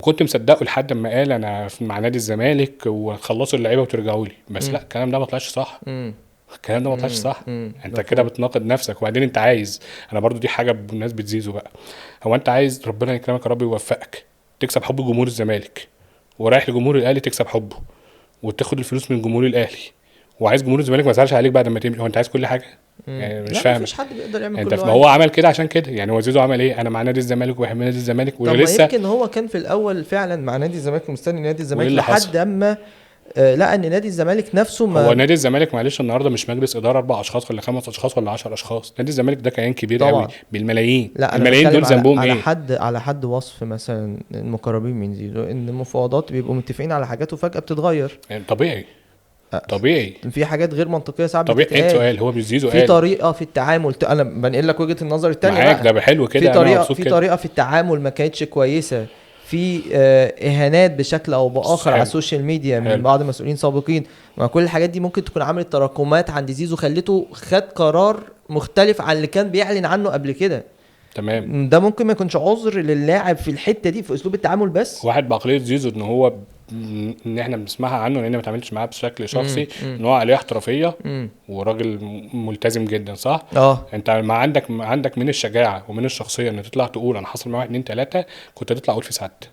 كنت مصدقه لحد ما قال انا مع نادي الزمالك وخلصوا اللعيبه وترجعوا لي، بس لا الكلام ده ما طلعش صح. امم الكلام ده ما طلعش صح. انت كده مفهوم. بتناقض نفسك. وبعدين انت عايز، انا برضو دي حاجه الناس بتزيزه بقى، هو انت عايز ربنا يكرمك يا رب يوفقك تكسب حب جمهور الزمالك، ورايح لجمهور الاهلي تكسب حبه وتاخد الفلوس من جمهور الاهلي، وعايز جمهور الزمالك ما يزعلش عليك بعد ما تمشي. هو انت عايز كل حاجه؟ يعني مش لا فاهم. مفيش حد بيقدر يعمل انت كل ما هو واحد. عمل كده عشان كده، يعني هو زيزو عمل ايه؟ انا مع نادي الزمالك وبحب نادي الزمالك طب ما ولسه. يمكن هو كان في الاول فعلا مع نادي الزمالك ومستني نادي وايه الزمالك اللي حصل؟ لحد اما لقى ان نادي الزمالك نفسه هو ما. نادي الزمالك معلش النهارده مش مجلس اداره 4 اشخاص ولا 5 اشخاص ولا 10 اشخاص، نادي الزمالك ده كيان كبير قوي طبعا. بالملايين. لا انا الملايين دول بتكلم على ذنبهم على ايه؟ حد على حد وصف مثلا المقربين من زيزو ان المفاوضات بيبقوا متفقين على حاجات وفجأة بتتغير. يعني طبيعي. أه، طبيعي. في حاجات غير منطقية ساعات طبيعي. انت بتتقال. سؤال، هو مش زيزو في قال طريقة في التعامل انا بنقل لك وجهة النظر التانية معاك؟ بقى. ده حلو في كده، انا طريقة مبسوط في كده. طريقة في التعامل ما كانتش كويسة. في اهانات بشكل او باخر على حلو. السوشيال ميديا من حلو. بعض المسؤولين سابقين. ما كل الحاجات دي ممكن تكون عملت تراكمات عند زيزو خلته خد قرار مختلف عن اللي كان بيعلن عنه قبل كده. تمام. ده ممكن ما يكونش عذر للاعب في الحتة دي في اسلوب التعامل بس. واحد بعقليه زيزو ان هو ان احنا بنسمعها عنه لان ما اتعاملتش معاه بشكل شخصي، ان هو عليه احترافيه امم وراجل ملتزم جدا، صح؟ اه انت ما عندك من الشجاعه ومن الشخصيه ان تطلع تقول انا حصل معايا 1 2 3، كنت تطلع قول في سعادتك.